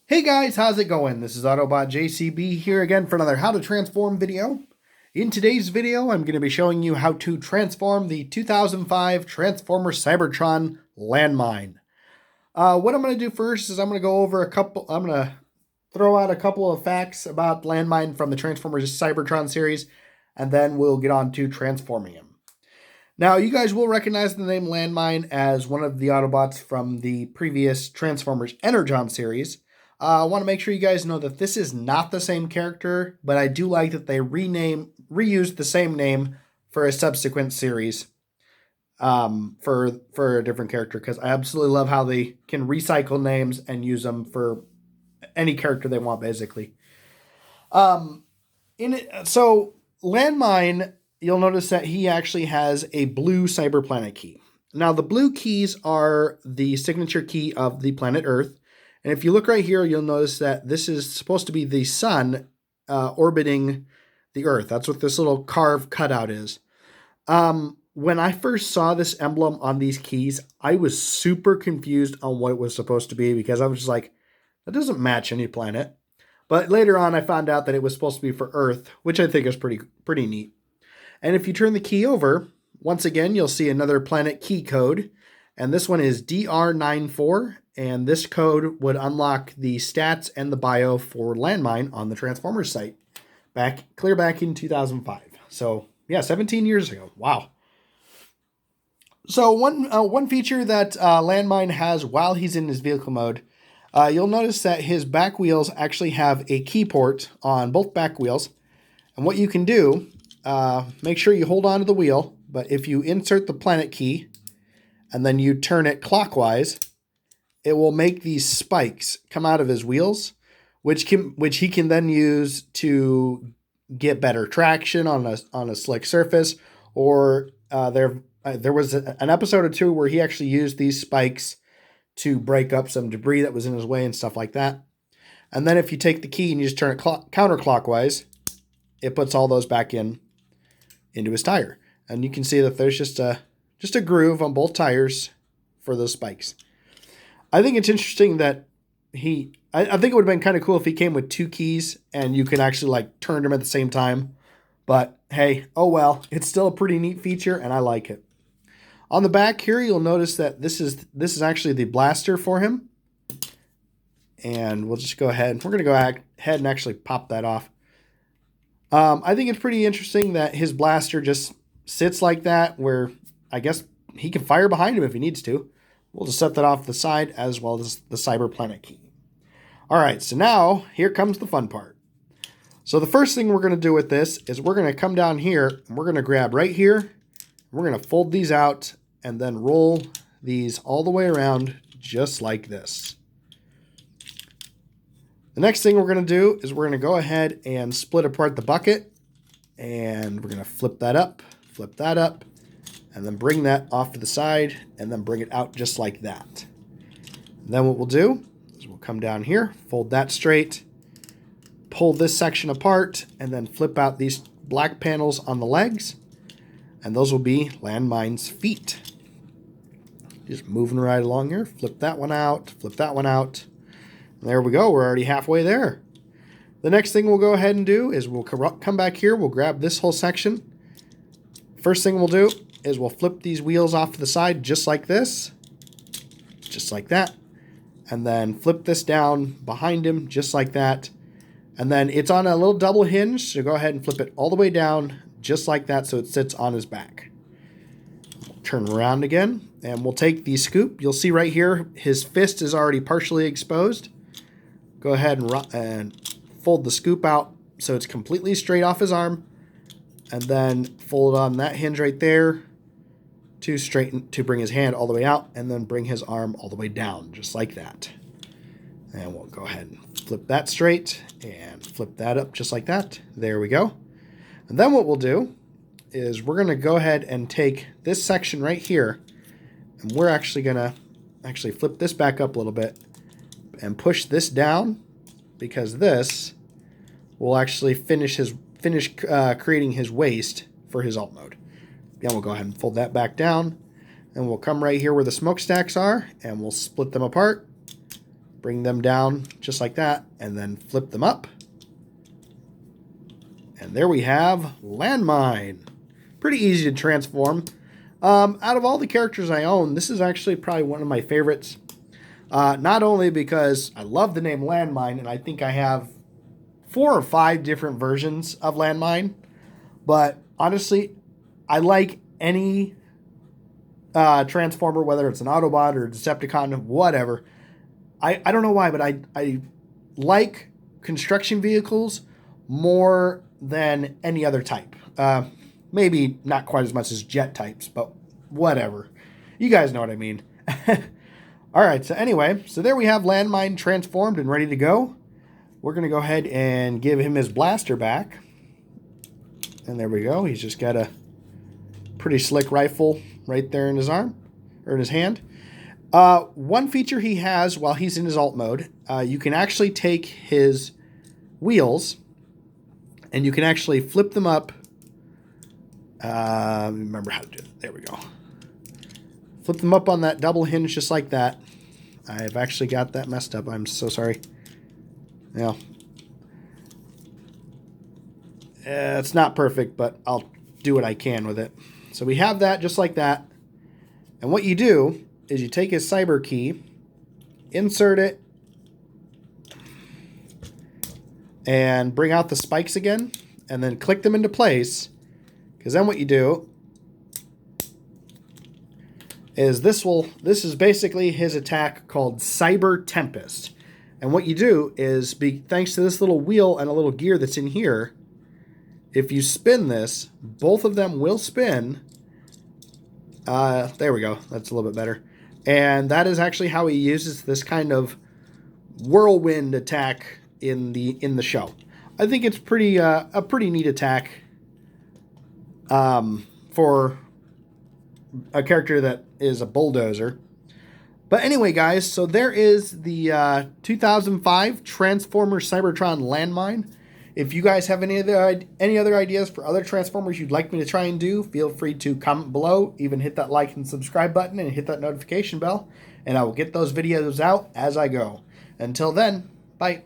Hey guys, how's it going? This is Autobot JCB here again for another How to Transform video. In today's video, I'm going to be showing you how to transform the 2005 Transformer Cybertron Landmine. What I'm going to do first is I'm going to go over I'm going to throw out a couple of facts about Landmine from the Transformers Cybertron series, and then we'll get on to transforming him. Now, you guys will recognize the name Landmine as one of the Autobots from the previous Transformers Energon series. I want to make sure you guys know that this is not the same character, but I do like that they reused the same name for a subsequent series for a different character, because I absolutely love how they can recycle names and use them for any character they want, basically. So Landmine, you'll notice that he actually has a blue cyberplanet key. Now, the blue keys are the signature key of the planet Earth. And if you look right here, you'll notice that this is supposed to be the sun orbiting the Earth. That's what this little carved cutout is. When I first saw this emblem on these keys, I was super confused on what it was supposed to be, because I was just like, that doesn't match any planet. But later on, I found out that it was supposed to be for Earth, which I think is pretty neat. And if you turn the key over, once again, you'll see another planet key code. And this one is DR94. And this code would unlock the stats and the bio for Landmine on the Transformers site, clear back in 2005. So yeah, 17 years ago. Wow. So one feature that Landmine has while he's in his vehicle mode, you'll notice that his back wheels actually have a key port on both back wheels. And what you can do, make sure you hold on to the wheel, but if you insert the planet key and then you turn it clockwise, it will make these spikes come out of his wheels, which he can then use to get better traction on a slick surface. Or there was an episode or two where he actually used these spikes to break up some debris that was in his way and stuff like that. And then if you take the key and you just turn it counterclockwise, it puts all those back into his tire. And you can see that there's just a groove on both tires for those spikes. I think it's interesting that I think it would have been kind of cool if he came with two keys and you could actually like turn them at the same time. But hey, oh well, it's still a pretty neat feature and I like it. On the back here, you'll notice that this is actually the blaster for him. And we'll just go ahead. We're going to go ahead and actually pop that off. I think it's pretty interesting that his blaster just sits like that, where I guess he can fire behind him if he needs to. We'll just set that off the side, as well as the Cyber Planet key. All right, so now here comes the fun part. So the first thing we're going to do with this is we're going to come down here, and we're going to grab right here. We're going to fold these out and then roll these all the way around just like this. The next thing we're going to do is we're going to go ahead and split apart the bucket, and we're going to flip that up, and then bring that off to the side, and then bring it out just like that. And then what we'll do is we'll come down here, fold that straight, pull this section apart, and then flip out these black panels on the legs, and those will be Landmine's feet. Just moving right along here, flip that one out, and there we go, we're already halfway there. The next thing we'll go ahead and do is we'll come back here, we'll grab this whole section. First thing we'll do is we'll flip these wheels off to the side just like this, just like that, and then flip this down behind him just like that. And then it's on a little double hinge, so go ahead and flip it all the way down just like that so it sits on his back. We'll turn around again, and we'll take the scoop. You'll see right here his fist is already partially exposed. Go ahead and fold the scoop out so it's completely straight off his arm, and then fold on that hinge right there to bring his hand all the way out, and then bring his arm all the way down just like that. And we'll go ahead and flip that straight and flip that up just like that. There we go. And then what we'll do is we're going to go ahead and take this section right here, and we're actually going to flip this back up a little bit and push this down, because this will actually finish creating his waist for his alt mode. Then we'll go ahead and fold that back down, and we'll come right here where the smokestacks are, and we'll split them apart, Bring them down just like that, and then flip them up. And there we have Landmine. Pretty easy to transform. Out of all the characters I own, this is actually probably one of my favorites. Not only because I love the name Landmine, and I think I have 4 or 5 different versions of Landmine, but honestly, I like any Transformer, whether it's an Autobot or a Decepticon, whatever. I don't know why, but I like construction vehicles more than any other type. Maybe not quite as much as jet types, but whatever. You guys know what I mean. All right, so anyway, so there we have Landmine transformed and ready to go. We're going to go ahead and give him his blaster back. And there we go. He's just got a pretty slick rifle right there in his arm, or in his hand. One feature he has while he's in his alt mode, you can actually take his wheels and you can actually flip them up. Remember how to do it. There we go. Flip them up on that double hinge just like that. I've actually got that messed up. I'm so sorry. Yeah. It's not perfect, but I'll do what I can with it. So we have that just like that. And what you do is you take his cyber key, insert it, and bring out the spikes again, and then click them into place. Because then what you do is this is basically his attack called Cyber Tempest. And what you do is, thanks to this little wheel and a little gear that's in here, if you spin this, both of them will spin. There we go. That's a little bit better. And that is actually how he uses this kind of whirlwind attack in the show. I think it's a pretty neat attack for a character that is a bulldozer. But anyway, guys, so there is the 2005 Transformers Cybertron Landmine. If you guys have any other ideas for other Transformers you'd like me to try and do, feel free to comment below. Even hit that like and subscribe button and hit that notification bell, and I will get those videos out as I go. Until then, bye.